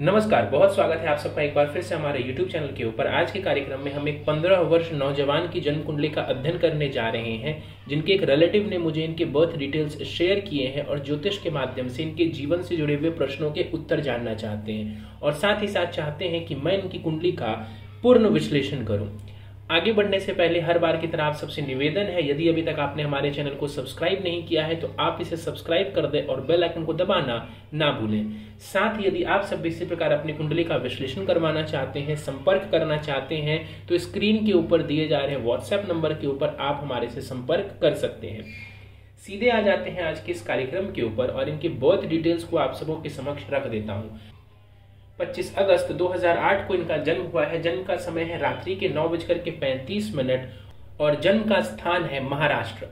नमस्कार, बहुत स्वागत है आप सबका एक बार फिर से हमारे YouTube चैनल के ऊपर। आज के कार्यक्रम में हम एक 15 वर्ष नौजवान की जन्म कुंडली का अध्ययन करने जा रहे हैं, जिनके एक रिलेटिव ने मुझे इनके बर्थ डिटेल्स शेयर किए हैं और ज्योतिष के माध्यम से इनके जीवन से जुड़े हुए प्रश्नों के उत्तर जानना चाहते हैं और साथ ही साथ चाहते हैं कि मैं इनकी कुंडली का पूर्ण विश्लेषण करूं। आगे बढ़ने से पहले हर बार की तरह आप सबसे निवेदन है, यदि अभी तक आपने हमारे चैनल को सब्सक्राइब नहीं किया है तो आप इसे सब्सक्राइब कर दें और बेल आइकन को दबाना ना भूलें। साथ ही यदि आप सब इसी प्रकार अपनी कुंडली का विश्लेषण करवाना चाहते हैं, संपर्क करना चाहते हैं, तो स्क्रीन के ऊपर दिए जा रहे व्हाट्सएप नंबर के ऊपर आप हमारे से संपर्क कर सकते हैं। सीधे आ जाते हैं आज के इस कार्यक्रम के ऊपर और इनके बर्थ डिटेल्स को आप सबों के समक्ष रख देता हूं। 25 अगस्त 2008 को इनका जन्म हुआ है। जन्म का समय है रात्रि के 9:35 और जन्म का स्थान है महाराष्ट्र।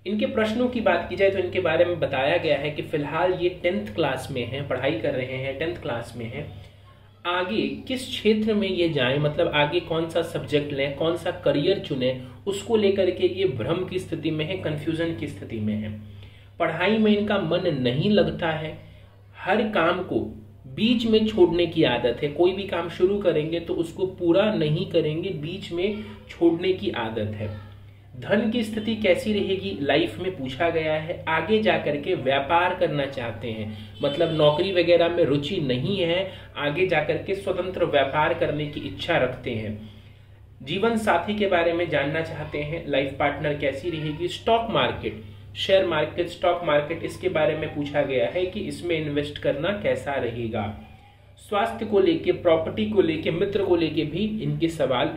इनके प्रश्नों की बात की जाए तो इनके बारे में बताया गया है कि फिलहाल ये 10th क्लास में हैं, पढ़ाई कर रहे हैं, 10th क्लास में हैं। आगे किस क्षेत्र में ये जाएं, मतलब आगे कौन सा सब्जेक्ट लें, कौन सा करियर चुने, उसको लेकर के ये भ्रम की स्थिति में है, कंफ्यूजन की स्थिति में है। पढ़ाई में इनका मन नहीं लगता है, हर काम को बीच में छोड़ने की आदत है। कोई भी काम शुरू करेंगे तो उसको पूरा नहीं करेंगे, बीच में छोड़ने की आदत है। धन की स्थिति कैसी रहेगी लाइफ में पूछा गया है। आगे जाकर के व्यापार करना चाहते हैं, मतलब नौकरी वगैरह में रुचि नहीं है, आगे जाकर के स्वतंत्र व्यापार करने की इच्छा रखते हैं। जीवन साथी के बारे में जानना चाहते हैं, लाइफ पार्टनर कैसी रहेगी। Stock market, share market, stock market, इसके बारे में पूछा गया है कि इसमें इन्वेस्ट करना कैसा रहेगा। स्वास्थ्य को लेके, प्रॉपर्टी को लेके, मित्र को लेके भी इनके सवाल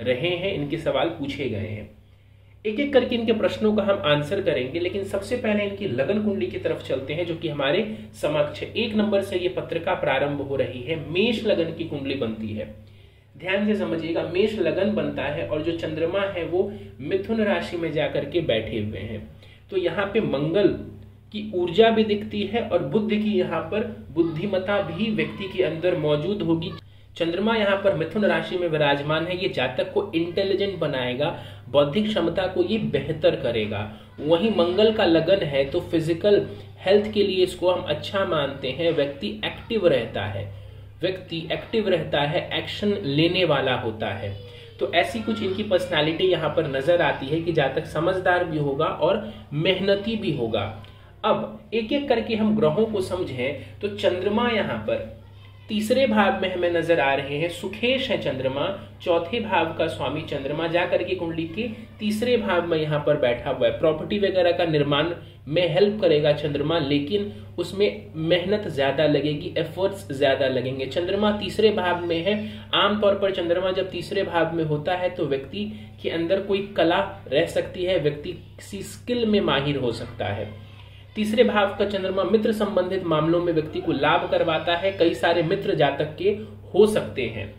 रहे हैं, इनके सवाल पूछे गए हैं। एक एक करके इनके प्रश्नों का हम आंसर करेंगे, लेकिन सबसे पहले इनकी लगन कुंडली की तरफ चलते हैं जो कि हमारे समक्ष है। 1 नंबर से ये पत्रिका प्रारंभ हो रही है। मेष लगन की कुंडली बनती है, ध्यान से समझिएगा। मेष लगन बनता है और जो चंद्रमा है वो मिथुन राशि में जाकर के बैठे हुए हैं। तो यहाँ पे मंगल की ऊर्जा भी दिखती है और बुद्ध की यहाँ पर बुद्धिमत्ता भी व्यक्ति के अंदर मौजूद होगी। चंद्रमा यहाँ पर मिथुन राशि में विराजमान है, ये जातक को इंटेलिजेंट बनाएगा, बौद्धिक क्षमता को ये बेहतर करेगा। वहीं मंगल का लगन है तो फिजिकल हेल्थ के लिए इसको हम अच्छा मानते हैं। व्यक्ति एक्टिव रहता है, व्यक्ति एक्टिव रहता है, एक्शन लेने वाला होता है। तो ऐसी कुछ इनकी पर्सनालिटी यहाँ पर नजर आती है कि जातक समझदार भी होगा और मेहनती भी होगा। अब एक एक करके हम ग्रहों को समझें तो चंद्रमा यहाँ पर तीसरे भाव में हमें नजर आ रहे हैं। सुखेश है चंद्रमा, चौथे भाव का स्वामी चंद्रमा जाकर के कुंडली के तीसरे भाव में यहाँ पर बैठा हुआ है। प्रॉपर्टी वगैरह का निर्माण में हेल्प करेगा चंद्रमा, लेकिन उसमें मेहनत ज्यादा लगेगी, एफर्ट्स ज्यादा लगेंगे। चंद्रमा तीसरे भाव में है। आमतौर पर चंद्रमा जब तीसरे भाव में होता है तो व्यक्ति के अंदर कोई कला रह सकती है, व्यक्ति किसी स्किल में माहिर हो सकता है। तीसरे भाव का चंद्रमा मित्र संबंधित मामलों में व्यक्ति को लाभ करवाता है। कई सारे मित्र जातक के हो सकते हैं।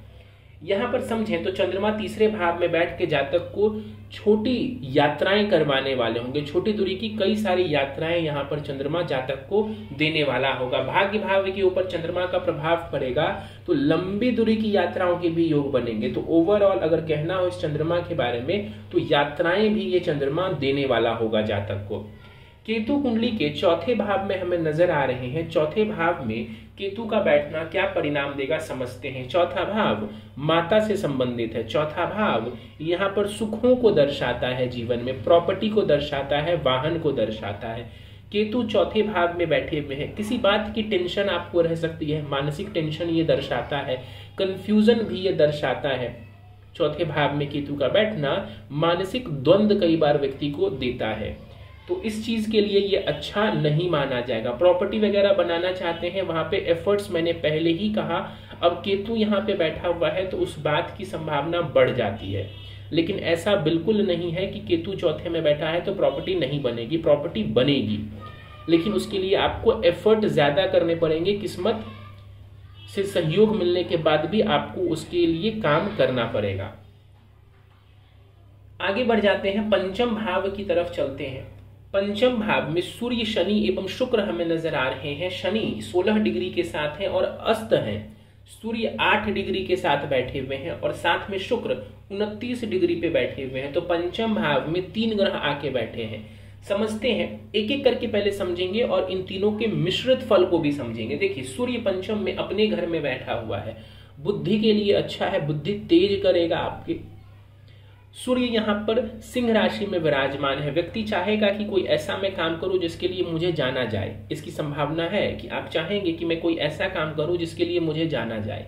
यहाँ पर समझें तो चंद्रमा तीसरे भाव में बैठ के जातक को छोटी यात्राएं करवाने वाले होंगे। छोटी दूरी की कई सारी यात्राएं यहाँ पर चंद्रमा जातक को देने वाला होगा। भाग्य भाव के ऊपर चंद्रमा का प्रभाव पड़ेगा तो लंबी दूरी की यात्राओं के भी योग बनेंगे। तो ओवरऑल अगर कहना हो इस चंद्रमा के बारे में तो यात्राएं भी ये चंद्रमा देने वाला होगा जातक को। केतु कुंडली के चौथे भाव में हमें नजर आ रहे हैं। चौथे भाव में केतु का बैठना क्या परिणाम देगा समझते हैं। चौथा भाव माता से संबंधित है। चौथा भाव यहाँ पर सुखों को दर्शाता है, जीवन में प्रॉपर्टी को दर्शाता है, वाहन को दर्शाता है। केतु चौथे भाव में बैठे हुए हैं। किसी बात की टेंशन आपको रह सकती है, मानसिक टेंशन ये दर्शाता है, कंफ्यूजन भी ये दर्शाता है। चौथे भाव में केतु का बैठना मानसिक द्वंद्व कई बार व्यक्ति को देता है, तो इस चीज के लिए ये अच्छा नहीं माना जाएगा। प्रॉपर्टी वगैरह बनाना चाहते हैं, वहां पे एफर्ट्स मैंने पहले ही कहा। अब केतु यहाँ पे बैठा हुआ है तो उस बात की संभावना बढ़ जाती है, लेकिन ऐसा बिल्कुल नहीं है कि केतु चौथे में बैठा है तो प्रॉपर्टी नहीं बनेगी। प्रॉपर्टी बनेगी, लेकिन उसके लिए आपको एफर्ट ज्यादा करने पड़ेंगे। किस्मत से सहयोग मिलने के बाद भी आपको उसके लिए काम करना पड़ेगा। आगे बढ़ जाते हैं, पंचम भाव की तरफ चलते हैं। पंचम भाव में सूर्य, शनि एवं शुक्र हमें नजर आ रहे हैं। शनि 16 डिग्री के साथ है और अस्त है। सूर्य 8 डिग्री के साथ बैठे हुए हैं और साथ में शुक्र 29 डिग्री पे बैठे हुए हैं। तो पंचम भाव में 3 ग्रह आके बैठे हैं। समझते हैं, एक एक करके पहले समझेंगे और इन तीनों के मिश्रित फल को भी समझेंगे। देखिए, सूर्य पंचम में अपने घर में बैठा हुआ है, बुद्धि के लिए अच्छा है, बुद्धि तेज करेगा आपके। सूर्य यहाँ पर सिंह राशि में विराजमान है। व्यक्ति चाहेगा कि कोई ऐसा मैं काम करूं जिसके लिए मुझे जाना जाए। इसकी संभावना है कि आप चाहेंगे कि मैं कोई ऐसा काम करूं जिसके लिए मुझे जाना जाए।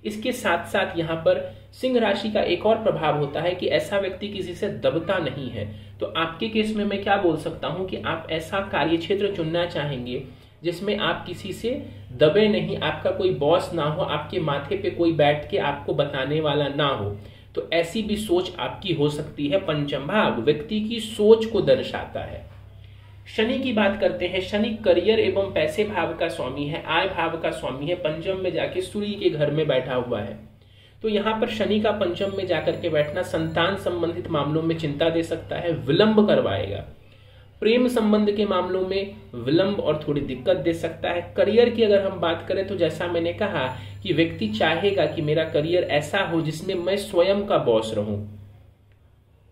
इसके साथ साथ यहाँ पर सिंह राशि का एक और प्रभाव होता है कि ऐसा व्यक्ति किसी से दबता नहीं है। तो आपके केस में मैं क्या बोल सकता हूं कि आप ऐसा कार्यक्षेत्र चुनना चाहेंगे जिसमें आप किसी से दबे नहीं, आपका कोई बॉस ना हो, आपके माथे पे कोई बैठ के आपको बताने वाला ना हो। तो ऐसी भी सोच आपकी हो सकती है। पंचम भाव व्यक्ति की सोच को दर्शाता है। शनि की बात करते हैं। शनि करियर एवं पैसे भाव का स्वामी है, आय भाव का स्वामी है। पंचम में जाके सूर्य के घर में बैठा हुआ है। तो यहाँ पर शनि का पंचम में जाकर के बैठना संतान संबंधित मामलों में चिंता दे सकता है, विलंब करवाएगा। प्रेम संबंध के मामलों में विलंब और थोड़ी दिक्कत दे सकता है। करियर की अगर हम बात करें तो जैसा मैंने कहा कि व्यक्ति चाहेगा कि मेरा करियर ऐसा हो जिसमें मैं स्वयं का बॉस रहूं,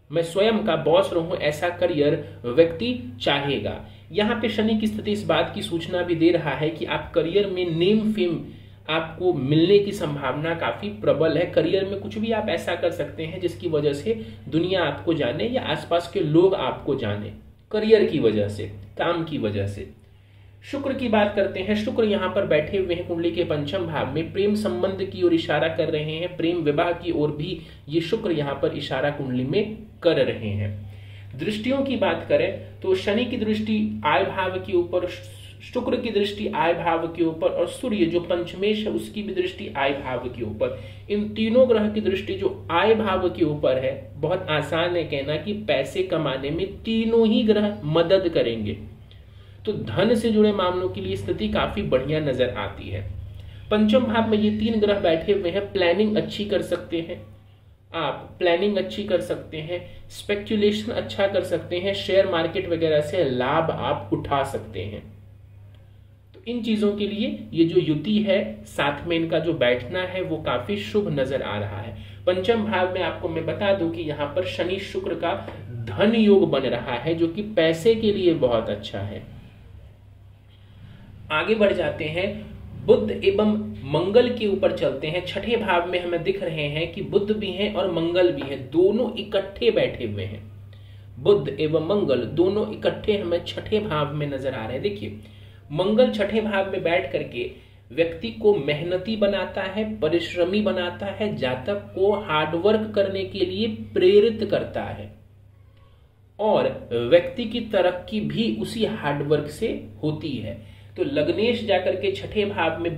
मैं स्वयं का बॉस रहूं, ऐसा करियर व्यक्ति चाहेगा। यहाँ पे शनि की स्थिति इस बात की सूचना भी दे रहा है कि आप करियर में नेम फेम आपको मिलने की संभावना काफी प्रबल है। करियर में कुछ भी आप ऐसा कर सकते हैं जिसकी वजह से दुनिया आपको जाने या आसपास के लोग आपको जाने, करियर की वजह से, काम की वजह से। शुक्र की बात करते हैं। शुक्र यहाँ पर बैठे हुए हैं कुंडली के पंचम भाव में, प्रेम संबंध की ओर इशारा कर रहे हैं, प्रेम विवाह की ओर भी ये शुक्र यहाँ पर इशारा कुंडली में कर रहे हैं। दृष्टियों की बात करें तो शनि की दृष्टि आय भाव के ऊपर, शुक्र की दृष्टि आय भाव के ऊपर और सूर्य जो पंचमेश है उसकी भी दृष्टि आय भाव के ऊपर। इन तीनों ग्रह की दृष्टि जो आय भाव के ऊपर है, बहुत आसान है कहना कि पैसे कमाने में तीनों ही ग्रह मदद करेंगे। तो धन से जुड़े मामलों के लिए स्थिति काफी बढ़िया नजर आती है। पंचम भाव में ये तीन ग्रह बैठे हुए हैं, प्लानिंग अच्छी कर सकते हैं आप, प्लानिंग अच्छी कर सकते हैं, स्पेक्यूलेशन अच्छा कर सकते हैं, शेयर मार्केट वगैरह से लाभ आप उठा सकते हैं। तो इन चीजों के लिए ये जो युति है, साथ में इनका जो बैठना है वो काफी शुभ नजर आ रहा है। पंचम भाव में आपको मैं बता दूं कि यहाँ पर शनि शुक्र का धन योग बन रहा है जो कि पैसे के लिए बहुत अच्छा है। आगे बढ़ जाते हैं, बुध एवं मंगल के ऊपर चलते हैं। छठे भाव में हमें दिख रहे हैं कि बुध भी हैं और मंगल भी है, दोनों इकट्ठे बैठे हुए हैं। बुध एवं मंगल दोनों इकट्ठे हमें छठे भाव में नजर आ रहे हैं। देखिए, मंगल छठे भाव में बैठ करके व्यक्ति को मेहनती बनाता है, परिश्रमी बनाता है, जातक को हार्डवर्क करने के लिए प्रेरित करता है और व्यक्ति की तरक्की भी उसी हार्डवर्क से होती है। तो लग्नेश जाकर के छठे भाव में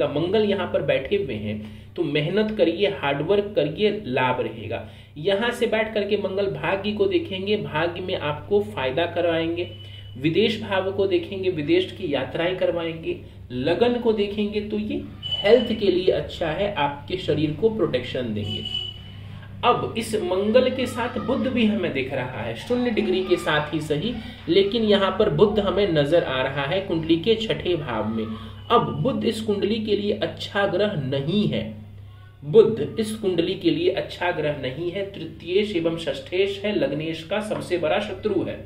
मंगल यहाँ पर बैठे हुए हैं, तो मेहनत करिए, हार्डवर्क करिए, लाभ रहेगा। यहाँ से बैठ करके मंगल भाग्य को देखेंगे, भाग्य में आपको फायदा करवाएंगे। विदेश भाव को देखेंगे, विदेश की यात्राएं करवाएंगे। लगन को देखेंगे तो ये हेल्थ के लिए अच्छा है, आपके शरीर को प्रोटेक्शन देंगे। अब इस मंगल के साथ बुध भी हमें दिख रहा है, 0 डिग्री के साथ ही सही, लेकिन यहाँ पर बुध हमें नजर आ रहा है कुंडली के छठे भाव में। अब बुध इस कुंडली के लिए अच्छा ग्रह नहीं है, बुध इस कुंडली के लिए अच्छा ग्रह नहीं है। तृतीयेश एवं षष्ठेश है, लग्नेश का सबसे बड़ा शत्रु है।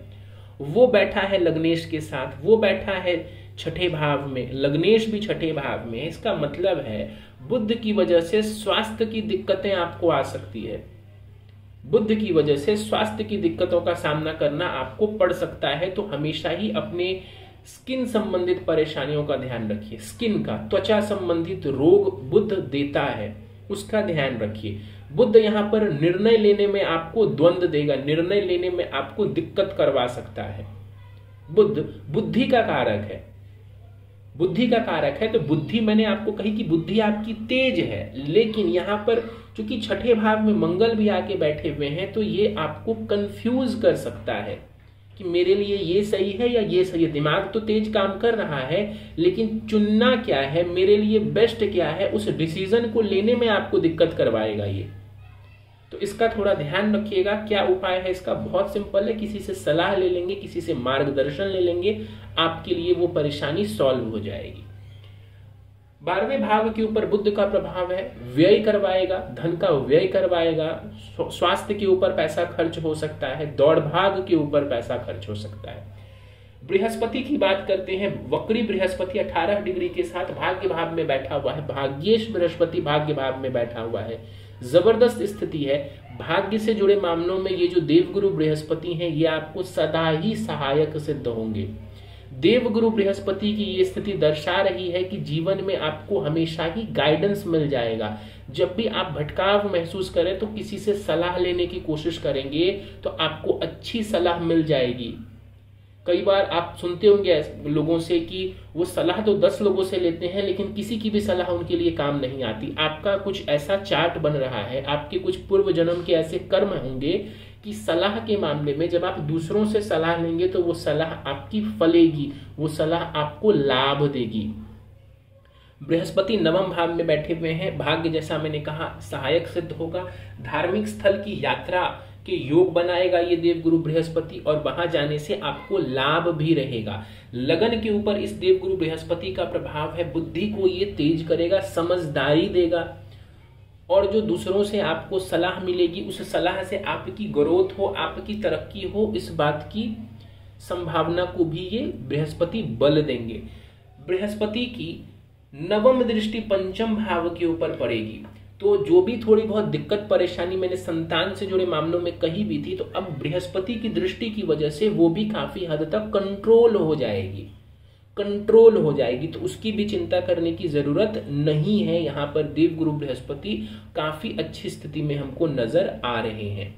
वो बैठा है लग्नेश के साथ, वो बैठा है छठे भाव में, लग्नेश भी छठे भाव में। इसका मतलब है बुध की वजह से स्वास्थ्य की दिक्कतें आपको आ सकती है, बुध की वजह से स्वास्थ्य की दिक्कतों का सामना करना आपको पड़ सकता है। तो हमेशा ही अपने स्किन संबंधित परेशानियों का ध्यान रखिए। स्किन का, त्वचा संबंधित रोग बुध देता है, उसका ध्यान रखिए। बुध यहाँ पर निर्णय लेने में आपको द्वंद्व देगा, निर्णय लेने में आपको दिक्कत करवा सकता है। बुध बुद्धि का कारक है, बुद्धि का कारक है। तो बुद्धि, मैंने आपको कही कि बुद्धि आपकी तेज है, लेकिन यहाँ पर चूंकि छठे भाव में मंगल भी आके बैठे हुए हैं तो ये आपको कंफ्यूज कर सकता है कि मेरे लिए ये सही है या ये सही है। दिमाग तो तेज काम कर रहा है, लेकिन चुनना क्या है, मेरे लिए बेस्ट क्या है, उस डिसीजन को लेने में आपको दिक्कत करवाएगा ये। तो इसका थोड़ा ध्यान रखिएगा। क्या उपाय है इसका? बहुत सिंपल है, किसी से सलाह ले लेंगे, किसी से मार्गदर्शन ले लेंगे, आपके लिए वो परेशानी सॉल्व हो जाएगी। 12वें भाव के ऊपर बुध का प्रभाव है, व्यय करवाएगा, धन का व्यय करवाएगा, स्वास्थ्य के ऊपर पैसा खर्च हो सकता है, दौड़ भाग के ऊपर पैसा खर्च हो सकता है। बृहस्पति की बात करते हैं, वक्री बृहस्पति 18 डिग्री के साथ भाग्य भाव में बैठा हुआ है, भाग्येश बृहस्पति भाग्य भाव में बैठा हुआ है, जबरदस्त स्थिति है। भाग्य से जुड़े मामलों में ये जो देवगुरु बृहस्पति हैं ये आपको सदा ही सहायक सिद्ध होंगे। देवगुरु बृहस्पति की ये स्थिति दर्शा रही है कि जीवन में आपको हमेशा ही गाइडेंस मिल जाएगा। जब भी आप भटकाव महसूस करें तो किसी से सलाह लेने की कोशिश करेंगे तो आपको अच्छी सलाह मिल जाएगी। कई बार आप सुनते होंगे लोगों से कि वो सलाह तो 10 लोगों से लेते हैं लेकिन किसी की भी सलाह उनके लिए काम नहीं आती। आपका कुछ ऐसा चार्ट बन रहा है, आपके कुछ पूर्व जन्म के ऐसे कर्म होंगे कि सलाह के मामले में जब आप दूसरों से सलाह लेंगे तो वो सलाह आपकी फलेगी, वो सलाह आपको लाभ देगी। बृहस्पति नवम भाव में बैठे हुए हैं, भाग्य जैसा मैंने कहा सहायक सिद्ध होगा। धार्मिक स्थल की यात्रा के योग बनाएगा ये देवगुरु बृहस्पति और वहां जाने से आपको लाभ भी रहेगा। लगन के ऊपर इस देवगुरु बृहस्पति का प्रभाव है, बुद्धि को ये तेज करेगा, समझदारी देगा और जो दूसरों से आपको सलाह मिलेगी उस सलाह से आपकी ग्रोथ हो, आपकी तरक्की हो, इस बात की संभावना को भी ये बृहस्पति बल देंगे। बृहस्पति की नवम दृष्टि पंचम भाव के ऊपर पड़ेगी तो जो भी थोड़ी बहुत दिक्कत परेशानी मैंने संतान से जुड़े मामलों में कही भी थी तो अब बृहस्पति की दृष्टि की वजह से वो भी काफी हद तक कंट्रोल हो जाएगी, तो उसकी भी चिंता करने की जरूरत नहीं है। यहाँ पर देवगुरु बृहस्पति काफी अच्छी स्थिति में हमको नजर आ रहे हैं।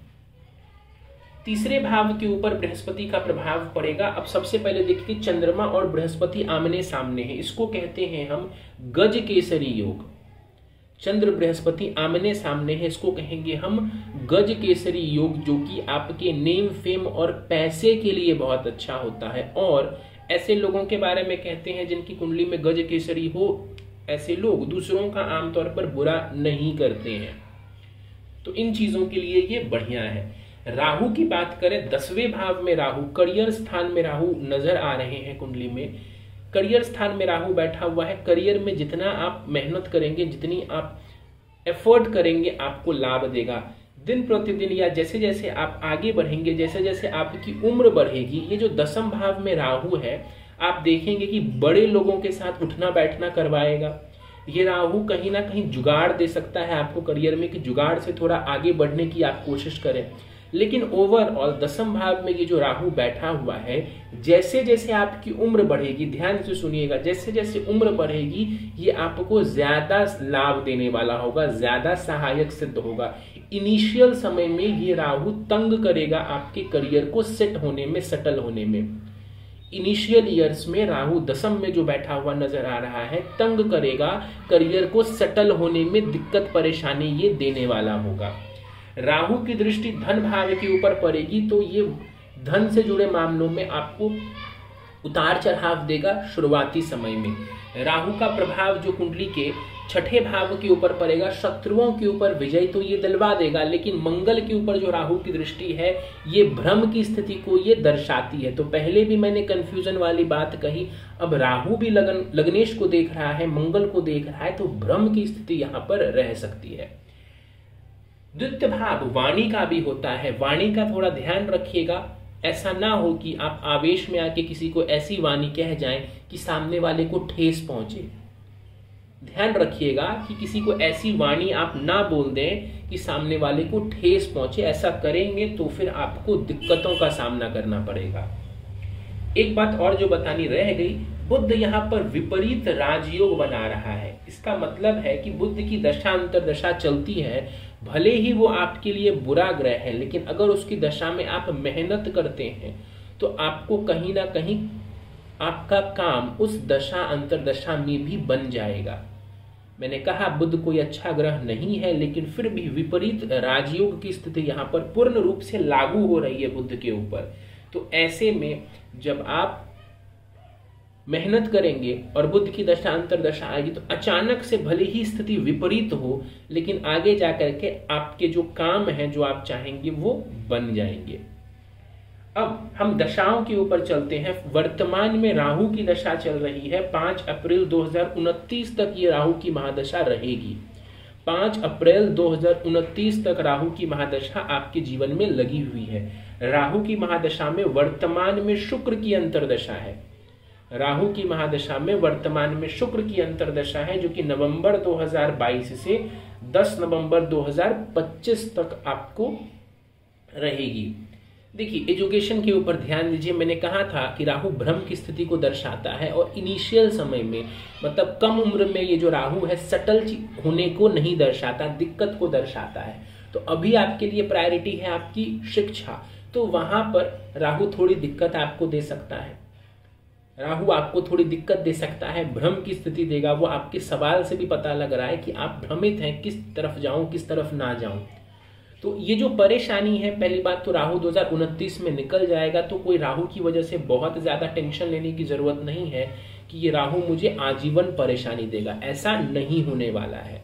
तीसरे भाव के ऊपर बृहस्पति का प्रभाव पड़ेगा। अब सबसे पहले देखिए चंद्रमा और बृहस्पति आमने सामने हैं, इसको कहते हैं हम गज केसरी योग। चंद्र बृहस्पति आमने सामने है, इसको कहेंगे हम गज केसरी योग, जो कि आपके नेम फेम और पैसे के लिए बहुत अच्छा होता है। और ऐसे लोगों के बारे में कहते हैं जिनकी कुंडली में गज केसरी हो, ऐसे लोग दूसरों का आमतौर पर बुरा नहीं करते हैं, तो इन चीजों के लिए ये बढ़िया है। राहु की बात करें, 10वें भाव में राहु, करियर स्थान में राहु नजर आ रहे हैं कुंडली में। करियर स्थान में राहु बैठा हुआ है, करियर में जितना आप मेहनत करेंगे, जितनी आप एफर्ट करेंगे, आपको लाभ देगा। दिन प्रतिदिन या जैसे जैसे आप आगे बढ़ेंगे, जैसे जैसे आपकी उम्र बढ़ेगी, ये जो 10वें भाव में राहु है, आप देखेंगे कि बड़े लोगों के साथ उठना बैठना करवाएगा। ये राहु कहीं ना कहीं जुगाड़ दे सकता है आपको करियर में कि जुगाड़ से थोड़ा आगे बढ़ने की आप कोशिश करें। लेकिन ओवरऑल 10वें भाव में ये जो राहु बैठा हुआ है, जैसे जैसे आपकी उम्र बढ़ेगी, ध्यान से सुनिएगा, जैसे जैसे उम्र बढ़ेगी ये आपको ज्यादा लाभ देने वाला होगा, ज्यादा सहायक सिद्ध होगा। इनिशियल समय में ये राहु तंग करेगा आपके करियर को सेट होने में, सेटल होने में। इनिशियल ईयर्स में राहु 10वें में जो बैठा हुआ नजर आ रहा है, तंग करेगा, करियर को सेटल होने में दिक्कत परेशानी ये देने वाला होगा। राहु की दृष्टि धन भाव के ऊपर पड़ेगी तो ये धन से जुड़े मामलों में आपको उतार चढ़ाव देगा शुरुआती समय में। राहु का प्रभाव जो कुंडली के 6ठे भाव के ऊपर पड़ेगा, शत्रुओं के ऊपर विजय तो ये दिलवा देगा, लेकिन मंगल के ऊपर जो राहु की दृष्टि है ये भ्रम की स्थिति को ये दर्शाती है। तो पहले भी मैंने कंफ्यूजन वाली बात कही, अब राहु भी लग्नेश को देख रहा है, मंगल को देख रहा है, तो भ्रम की स्थिति यहाँ पर रह सकती है। द्वितीय भाव वाणी का भी होता है, वाणी का थोड़ा ध्यान रखिएगा, ऐसा ना हो कि आप आवेश में आके किसी को ऐसी वाणी कह जाएं कि सामने वाले को ठेस पहुंचे। ध्यान रखिएगा कि किसी को ऐसी वाणी आप ना बोल दें कि सामने वाले को ठेस पहुंचे, ऐसा करेंगे तो फिर आपको दिक्कतों का सामना करना पड़ेगा। एक बात और जो बतानी रह गई, बुध यहाँ पर विपरीत राजयोग बना रहा है। इसका मतलब है कि बुध की दशा अंतरदशा चलती है, भले ही वो आपके लिए बुरा ग्रह है, लेकिन अगर उसकी दशा में आप मेहनत करते हैं तो आपको कहीं ना कहीं आपका काम उस दशा अंतरदशा में भी बन जाएगा। मैंने कहा बुध कोई अच्छा ग्रह नहीं है, लेकिन फिर भी विपरीत राजयोग की स्थिति यहाँ पर पूर्ण रूप से लागू हो रही है बुध के ऊपर। तो ऐसे में जब आप मेहनत करेंगे और बुध की दशा अंतरदशा आएगी तो अचानक से भले ही स्थिति विपरीत हो, लेकिन आगे जाकर के आपके जो काम है, जो आप चाहेंगे, वो बन जाएंगे। अब हम दशाओं के ऊपर चलते हैं। वर्तमान में राहु की दशा चल रही है, 5 अप्रैल 2029 तक ये राहु की महादशा रहेगी। 5 अप्रैल 2029 तक राहु की महादशा आपके जीवन में लगी हुई है। राहु की महादशा में वर्तमान में शुक्र की अंतर्दशा है। राहु की महादशा में वर्तमान में शुक्र की अंतर्दशा है, जो कि नवंबर 2022 से 10 नवंबर 2025 तक आपको रहेगी। देखिए, एजुकेशन के ऊपर ध्यान दीजिए। मैंने कहा था कि राहु भ्रम की स्थिति को दर्शाता है और इनिशियल समय में, मतलब कम उम्र में, ये जो राहु है सटल होने को नहीं दर्शाता, दिक्कत को दर्शाता है। तो अभी आपके लिए प्रायोरिटी है आपकी शिक्षा, तो वहां पर राहु थोड़ी दिक्कत आपको दे सकता है। राहु आपको थोड़ी दिक्कत दे सकता है, भ्रम की स्थिति देगा। वो आपके सवाल से भी पता लग रहा है कि आप भ्रमित हैं, किस तरफ जाऊं किस तरफ ना जाऊं। तो ये जो परेशानी है, पहली बात तो राहु 2029 में निकल जाएगा, तो कोई राहु की वजह से बहुत ज्यादा टेंशन लेने की जरूरत नहीं है कि ये राहु मुझे आजीवन परेशानी देगा, ऐसा नहीं होने वाला है।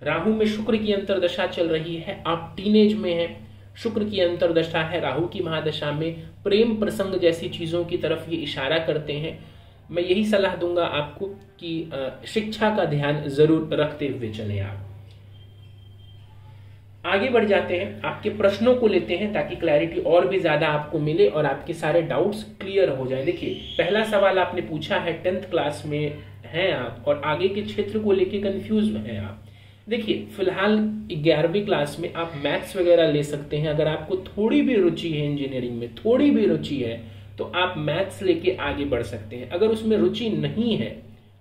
राहु में शुक्र की अंतर्दशा चल रही है, आप टीनेज में हैं, शुक्र की अंतर्दशा है। राहु की महादशा में प्रेम प्रसंग जैसी चीजों की तरफ ये इशारा करते हैं। मैं यही सलाह दूंगा आपको कि शिक्षा का ध्यान जरूर रखते हुए चले। आप आगे बढ़ जाते हैं, आपके प्रश्नों को लेते हैं ताकि क्लैरिटी और भी ज्यादा आपको मिले और आपके सारे डाउट्स क्लियर हो जाए। देखिए, पहला सवाल आपने पूछा है, 10th क्लास में हैं आप और आगे के क्षेत्र को लेके कंफ्यूज हैं आप। देखिए, फिलहाल 11वीं क्लास में आप मैथ्स वगैरह ले सकते हैं। अगर आपको थोड़ी भी रुचि है इंजीनियरिंग में, थोड़ी भी रुचि है, तो आप मैथ्स लेके आगे बढ़ सकते हैं। अगर उसमें रुचि नहीं है,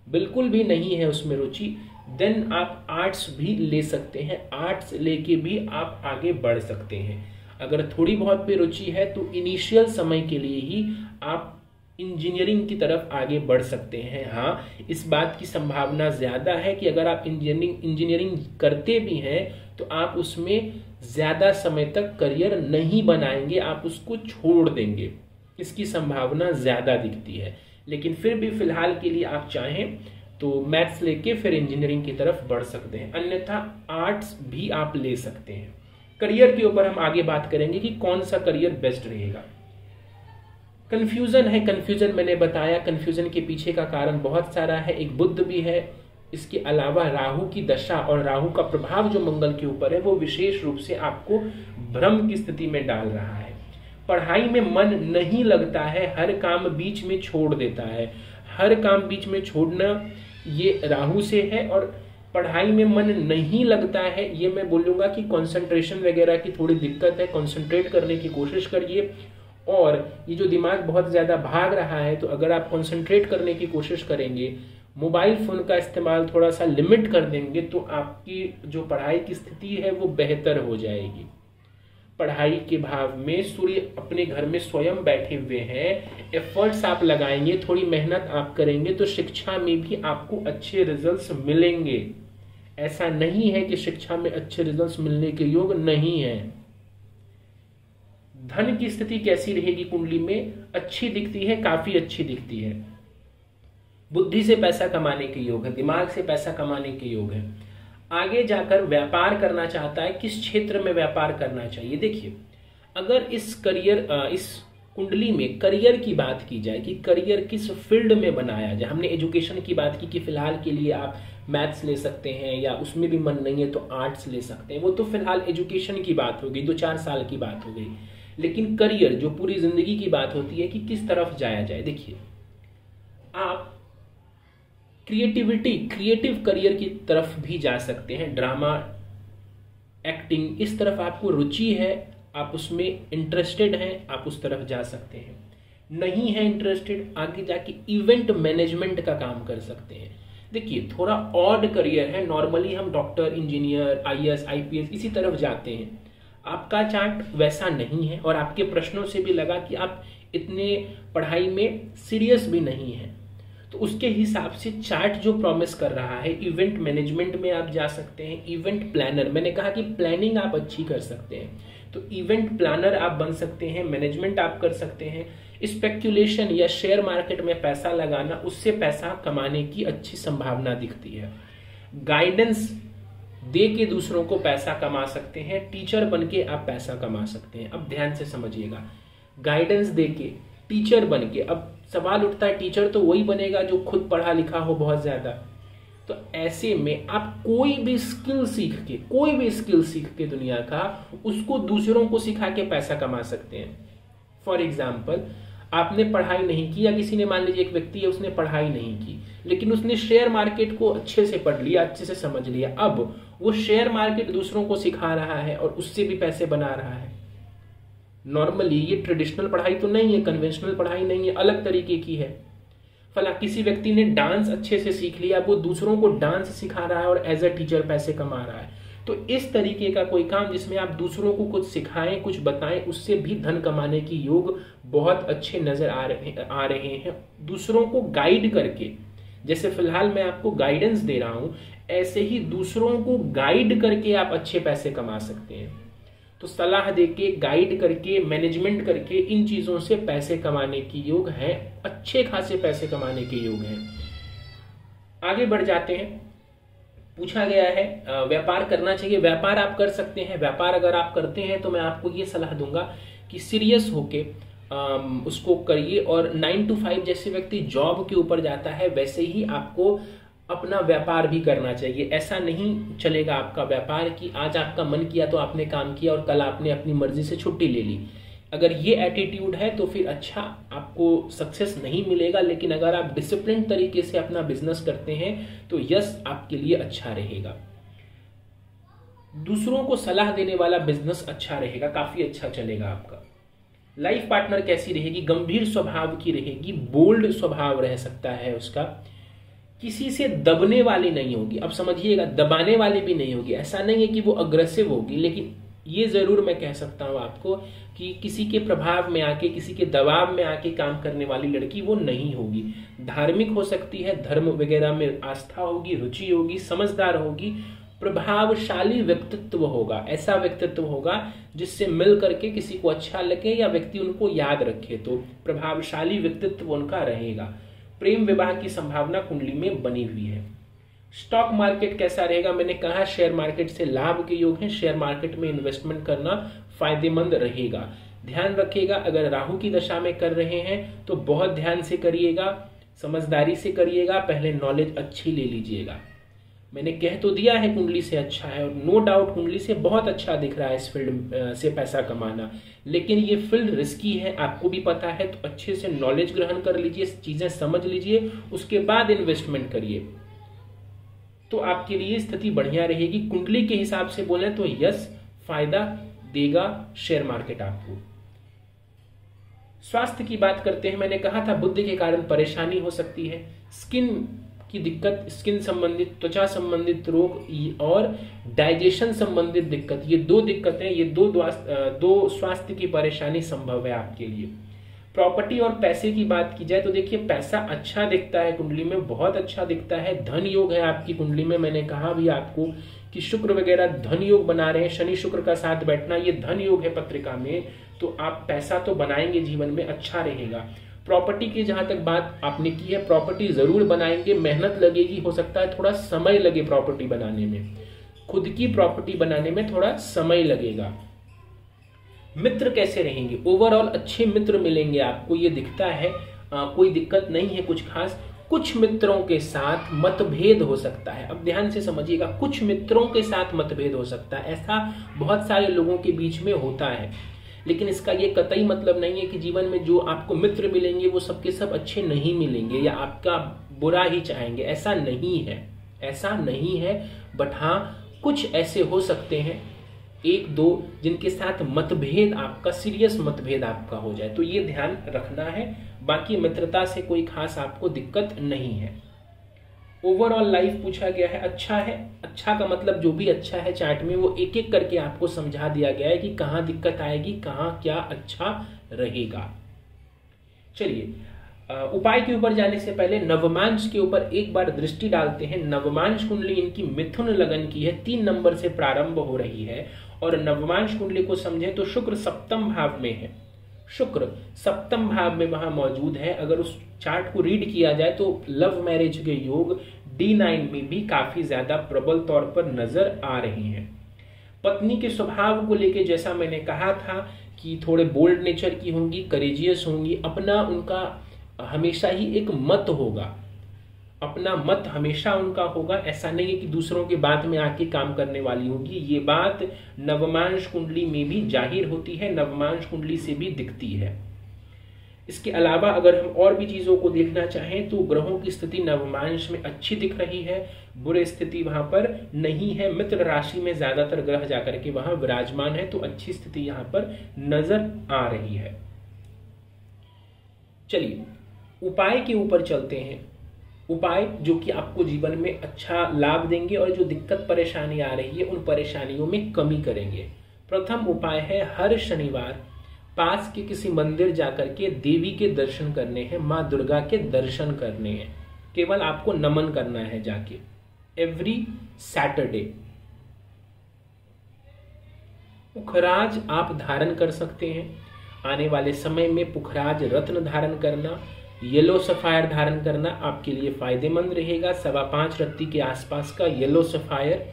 बिल्कुल भी नहीं है उसमें रुचि, देन आप आर्ट्स भी ले सकते हैं। आर्ट्स लेके भी आप आगे बढ़ सकते हैं। अगर थोड़ी बहुत भी रुचि है तो इनिशियल समय के लिए ही आप इंजीनियरिंग की तरफ आगे बढ़ सकते हैं। हाँ, इस बात की संभावना ज्यादा है कि अगर आप इंजीनियरिंग करते भी हैं तो आप उसमें ज्यादा समय तक करियर नहीं बनाएंगे, आप उसको छोड़ देंगे, इसकी संभावना ज्यादा दिखती है। लेकिन फिर भी फिलहाल के लिए आप चाहें तो मैथ्स लेके फिर इंजीनियरिंग की तरफ बढ़ सकते हैं, अन्यथा आर्ट्स भी आप ले सकते हैं। करियर के ऊपर हम आगे बात करेंगे कि कौन सा करियर बेस्ट रहेगा। कंफ्यूजन है, कंफ्यूजन मैंने बताया, कंफ्यूजन के पीछे का कारण बहुत सारा है। एक बुध भी है, इसके अलावा राहु की दशा और राहु का प्रभाव जो मंगल के ऊपर है वो विशेष रूप से आपको भ्रम की स्थिति में डाल रहा है। पढ़ाई में मन नहीं लगता है, हर काम बीच में छोड़ देता है। हर काम बीच में छोड़ना ये राहु से है, और पढ़ाई में मन नहीं लगता है, ये मैं बोलूंगा कि कंसंट्रेशन वगैरह की थोड़ी दिक्कत है। कंसंट्रेट करने की कोशिश करिए, और ये जो दिमाग बहुत ज्यादा भाग रहा है, तो अगर आप कंसंट्रेट करने की कोशिश करेंगे, मोबाइल फोन का इस्तेमाल थोड़ा सा लिमिट कर देंगे, तो आपकी जो पढ़ाई की स्थिति है वो बेहतर हो जाएगी। पढ़ाई के भाव में सूर्य अपने घर में स्वयं बैठे हुए हैं, एफर्ट्स आप लगाएंगे, थोड़ी मेहनत आप करेंगे तो शिक्षा में भी आपको अच्छे रिजल्ट्स मिलेंगे। ऐसा नहीं है कि शिक्षा में अच्छे रिजल्ट्स मिलने के योग नहीं है। धन की स्थिति कैसी रहेगी कुंडली में? अच्छी दिखती है, काफी अच्छी दिखती है। बुद्धि से पैसा कमाने के योग है, दिमाग से पैसा कमाने के योग है। आगे जाकर व्यापार करना चाहता है, किस क्षेत्र में व्यापार करना चाहिए? देखिए, अगर इस कुंडली में करियर की बात की जाए कि करियर किस फील्ड में बनाया जाए, हमने एजुकेशन की बात की कि फिलहाल के लिए आप मैथ्स ले सकते हैं, या उसमें भी मन नहीं है तो आर्ट्स ले सकते हैं। वो तो फिलहाल एजुकेशन की बात हो गई, 2-4 साल की बात हो गई। लेकिन करियर जो पूरी जिंदगी की बात होती है कि किस तरफ जाया जाए। देखिए, आप क्रिएटिव करियर की तरफ भी जा सकते हैं। ड्रामा, एक्टिंग, इस तरफ आपको रुचि है, आप उसमें इंटरेस्टेड हैं, आप उस तरफ जा सकते हैं। नहीं है इंटरेस्टेड, आगे जाके इवेंट मैनेजमेंट का काम कर सकते हैं। देखिए, थोड़ा ऑड करियर है, नॉर्मली हम डॉक्टर, इंजीनियर, आईएएस, आईपीएस इसी तरफ जाते हैं। आपका चार्ट वैसा नहीं है, और आपके प्रश्नों से भी लगा कि आप इतने पढ़ाई में सीरियस भी नहीं हैं। तो उसके हिसाब से चार्ट जो प्रॉमिस कर रहा है, इवेंट मैनेजमेंट में आप जा सकते हैं। इवेंट प्लानर, मैंने कहा कि प्लानिंग आप अच्छी कर सकते हैं, तो इवेंट प्लानर आप बन सकते हैं। मैनेजमेंट आप कर सकते हैं। स्पेक्यूलेशन या शेयर मार्केट में पैसा लगाना, उससे पैसा कमाने की अच्छी संभावना दिखती है। गाइडेंस दे के दूसरों को पैसा कमा सकते हैं, टीचर बन के आप पैसा कमा सकते हैं। अब ध्यान से समझिएगा, गाइडेंस दे के, टीचर बन के। अब सवाल उठता है टीचर तो वही बनेगा जो खुद पढ़ा लिखा हो बहुत ज्यादा। तो ऐसे में आप कोई भी स्किल सीख के दुनिया का, उसको दूसरों को सिखा के पैसा कमा सकते हैं। फॉर एग्जाम्पल, आपने पढ़ाई नहीं की, या किसी ने, मान लीजिए एक व्यक्ति है उसने पढ़ाई नहीं की, लेकिन उसने शेयर मार्केट को अच्छे से पढ़ लिया, अच्छे से समझ लिया। अब वो शेयर मार्केट दूसरों को सिखा रहा है और उससे भी पैसे बना रहा है। नॉर्मली ये ट्रेडिशनल पढ़ाई तो नहीं है, कन्वेंशनल पढ़ाई नहीं है, अलग तरीके की है। फला किसी व्यक्ति ने डांस अच्छे से सीख लिया, वो दूसरों को डांस सिखा रहा है और एज अ टीचर पैसे कमा रहा है। तो इस तरीके का कोई काम जिसमें आप दूसरों को कुछ सिखाएं, कुछ बताएं, उससे भी धन कमाने की योग बहुत अच्छे नजर आ रहे हैं। दूसरों को गाइड करके, जैसे फिलहाल मैं आपको गाइडेंस दे रहा हूं, ऐसे ही दूसरों को गाइड करके आप अच्छे पैसे कमा सकते हैं। तो सलाह देके, गाइड करके, मैनेजमेंट करके इन चीजों से पैसे कमाने की योग है, अच्छे खासे पैसे कमाने के योग हैं। आगे बढ़ जाते हैं। पूछा गया है व्यापार करना चाहिए। व्यापार आप कर सकते हैं। व्यापार अगर आप करते हैं तो मैं आपको ये सलाह दूंगा कि सीरियस होके उसको करिए। और 9 to 5 जैसे व्यक्ति जॉब के ऊपर जाता है, वैसे ही आपको अपना व्यापार भी करना चाहिए। ऐसा नहीं चलेगा आपका व्यापार कि आज आपका मन किया तो आपने काम किया और कल आपने अपनी मर्जी से छुट्टी ले ली। अगर ये एटीट्यूड है तो फिर अच्छा आपको सक्सेस नहीं मिलेगा। लेकिन अगर आप डिसिप्लिन तरीके से अपना बिजनेस करते हैं तो यस आपके लिए अच्छा रहेगा। दूसरों को सलाह देने वाला बिजनेस अच्छा रहेगा, काफी अच्छा चलेगा आपका। लाइफ पार्टनर कैसी रहेगी? गंभीर स्वभाव की रहेगी, बोल्ड स्वभाव रह सकता है उसका, किसी से दबने वाली नहीं होगी। अब समझिएगा, दबाने वाली भी नहीं होगी। ऐसा नहीं है कि वो अग्रेसिव होगी, लेकिन ये जरूर मैं कह सकता हूं आपको कि किसी के प्रभाव में आके, किसी के दबाव में आके काम करने वाली लड़की वो नहीं होगी। धार्मिक हो सकती है, धर्म वगैरह में आस्था होगी, रुचि होगी, समझदार होगी, प्रभावशाली व्यक्तित्व होगा। ऐसा व्यक्तित्व होगा जिससे मिल करके किसी को अच्छा लगे या व्यक्ति उनको याद रखे, तो प्रभावशाली व्यक्तित्व उनका रहेगा। प्रेम विवाह की संभावना कुंडली में बनी हुई है। स्टॉक मार्केट कैसा रहेगा? मैंने कहा शेयर मार्केट से लाभ के योग हैं। शेयर मार्केट में इन्वेस्टमेंट करना फायदेमंद रहेगा। ध्यान रखिएगा, अगर राहु की दशा में कर रहे हैं तो बहुत ध्यान से करिएगा, समझदारी से करिएगा, पहले नॉलेज अच्छी ले लीजिएगा। मैंने कह तो दिया है कुंडली से अच्छा है, और नो डाउट कुंडली से बहुत अच्छा दिख रहा है इस फील्ड से पैसा कमाना, लेकिन ये फील्ड रिस्की है, आपको भी पता है। तो अच्छे से नॉलेज ग्रहण कर लीजिए, चीजें समझ लीजिए, उसके बाद इन्वेस्टमेंट करिए, तो आपके लिए स्थिति बढ़िया रहेगी। कुंडली के हिसाब से बोले तो यस, फायदा देगा शेयर मार्केट आपको। स्वास्थ्य की बात करते हैं। मैंने कहा था बुद्धि के कारण परेशानी हो सकती है, स्किन की दिक्कत, स्किन संबंधित, त्वचा संबंधित रोग और डाइजेशन संबंधित दिक्कत, ये दो दिक्कतें, ये दो स्वास्थ्य की परेशानी संभव है आपके लिए। प्रॉपर्टी और पैसे की बात की जाए तो देखिए पैसा अच्छा दिखता है कुंडली में, बहुत अच्छा दिखता है। धन योग है आपकी कुंडली में। मैंने कहा भी आपको कि शुक्र वगैरह धन योग बना रहे हैं, शनि शुक्र का साथ बैठना ये धन योग है पत्रिका में, तो आप पैसा तो बनाएंगे, जीवन में अच्छा रहेगा। प्रॉपर्टी की जहां तक बात आपने की है, प्रॉपर्टी जरूर बनाएंगे, मेहनत लगेगी, हो सकता है थोड़ा समय लगे प्रॉपर्टी बनाने में, खुद की प्रॉपर्टी बनाने में थोड़ा समय लगेगा। मित्र कैसे रहेंगे? ओवरऑल अच्छे मित्र मिलेंगे आपको, ये दिखता है, कोई दिक्कत नहीं है कुछ खास। कुछ मित्रों के साथ मतभेद हो सकता है। अब ध्यान से समझिएगा, कुछ मित्रों के साथ मतभेद हो सकता है, ऐसा बहुत सारे लोगों के बीच में होता है, लेकिन इसका ये कतई मतलब नहीं है कि जीवन में जो आपको मित्र मिलेंगे वो सबके सब अच्छे नहीं मिलेंगे या आपका बुरा ही चाहेंगे, ऐसा नहीं है, ऐसा नहीं है। बट हाँ, कुछ ऐसे हो सकते हैं, एक दो, जिनके साथ मतभेद आपका, सीरियस मतभेद आपका हो जाए, तो ये ध्यान रखना है। बाकी मित्रता से कोई खास आपको दिक्कत नहीं है। ओवरऑल लाइफ पूछा गया है, अच्छा है। अच्छा का मतलब जो भी अच्छा है चार्ट में वो एक एक करके आपको समझा दिया गया है कि कहाँ दिक्कत आएगी, कहाँ क्या अच्छा रहेगा। चलिए उपाय के ऊपर जाने से पहले नवमांश के ऊपर एक बार दृष्टि डालते हैं। नवमांश कुंडली इनकी मिथुन लगन की है, 3 नंबर से प्रारंभ हो रही है, और नवमांश कुंडली को समझे तो शुक्र सप्तम भाव में है, शुक्र सप्तम भाव में वहां मौजूद है। अगर उस चार्ट को रीड किया जाए तो लव मैरिज के योग, D9 में भी काफी ज्यादा प्रबल तौर पर नजर आ रही हैं। पत्नी के स्वभाव को लेके जैसा मैंने कहा था कि थोड़े बोल्ड नेचर की होंगी, करेजियस होंगी, अपना उनका हमेशा ही एक मत होगा, अपना मत हमेशा उनका होगा। ऐसा नहीं है कि दूसरों के बात में आके काम करने वाली होगी। ये बात नवमांश कुंडली में भी जाहिर होती है, नवमांश कुंडली से भी दिखती है। इसके अलावा अगर हम और भी चीजों को देखना चाहें तो ग्रहों की स्थिति नवमांश में अच्छी दिख रही है, बुरी स्थिति वहां पर नहीं है। मित्र राशि में ज्यादातर ग्रह जाकर के वहां विराजमान है, तो अच्छी स्थिति यहां पर नजर आ रही है। चलिए उपाय के ऊपर चलते हैं। उपाय जो कि आपको जीवन में अच्छा लाभ देंगे और जो दिक्कत परेशानी आ रही है उन परेशानियों में कमी करेंगे। प्रथम उपाय है हर शनिवार पास के किसी मंदिर जाकर के देवी के दर्शन करने हैं, माँ दुर्गा के दर्शन करने हैं। केवल आपको नमन करना है जाके एवरी सैटरडे। पुखराज आप धारण कर सकते हैं। आने वाले समय में पुखराज रत्न धारण करना, येलो सफायर धारण करना आपके लिए फायदेमंद रहेगा। 5.25 रत्ती के आसपास का येलो सफायर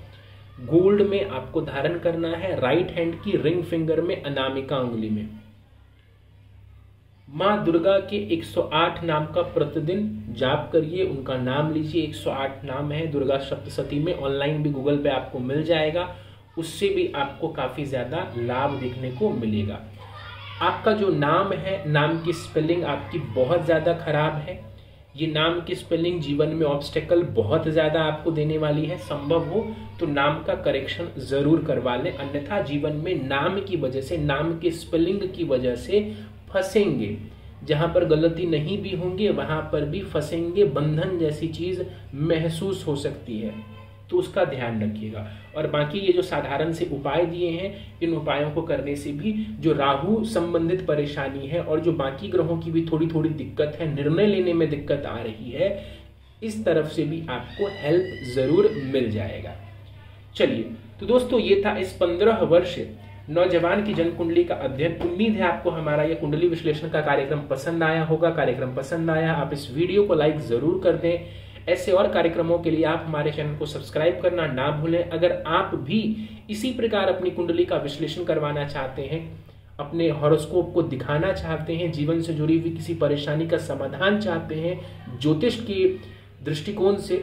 गोल्ड में आपको धारण करना है, राइट हैंड की रिंग फिंगर में, अनामिका उंगली में। माँ दुर्गा के 108 नाम का प्रतिदिन जाप करिए, उनका नाम लीजिए। 108 नाम है दुर्गा सप्तशती में, ऑनलाइन भी गूगल पे आपको मिल जाएगा, उससे भी आपको काफी ज्यादा लाभ देखने को मिलेगा। आपका जो नाम है, नाम की स्पेलिंग आपकी बहुत ज़्यादा खराब है। ये नाम की स्पेलिंग जीवन में ऑब्स्टेकल बहुत ज़्यादा आपको देने वाली है। संभव हो तो नाम का करेक्शन ज़रूर करवा लें, अन्यथा जीवन में नाम की वजह से, नाम के स्पेलिंग की वजह से फंसेंगे। जहाँ पर गलती नहीं भी होंगे वहाँ पर भी फंसेंगे, बंधन जैसी चीज़ महसूस हो सकती है, तो उसका ध्यान रखिएगा। और बाकी ये जो साधारण से उपाय दिए हैं, इन उपायों को करने से भी जो राहु संबंधित परेशानी है और जो बाकी ग्रहों की भी थोड़ी थोड़ी दिक्कत है, निर्णय लेने में दिक्कत आ रही है, इस तरफ से भी आपको हेल्प जरूर मिल जाएगा। चलिए तो दोस्तों ये था इस 15 वर्ष नौजवान की जन्म कुंडली का अध्ययन। उम्मीद है आपको हमारा यह कुंडली विश्लेषण का कार्यक्रम पसंद आया होगा। कार्यक्रम पसंद आया आप इस वीडियो को लाइक जरूर कर दें। ऐसे और कार्यक्रमों के लिए आप हमारे चैनल को सब्सक्राइब करना ना भूलें। अगर आप भी इसी प्रकार अपनी कुंडली का विश्लेषण करवाना चाहते हैं, अपने हॉरोस्कोप को दिखाना चाहते हैं, जीवन से जुड़ी हुई किसी परेशानी का समाधान चाहते हैं ज्योतिष के दृष्टिकोण से,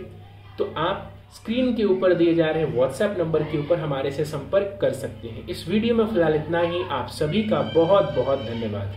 तो आप स्क्रीन के ऊपर दिए जा रहे व्हाट्सएप नंबर के ऊपर हमारे से संपर्क कर सकते हैं। इस वीडियो में फिलहाल इतना ही। आप सभी का बहुत बहुत धन्यवाद।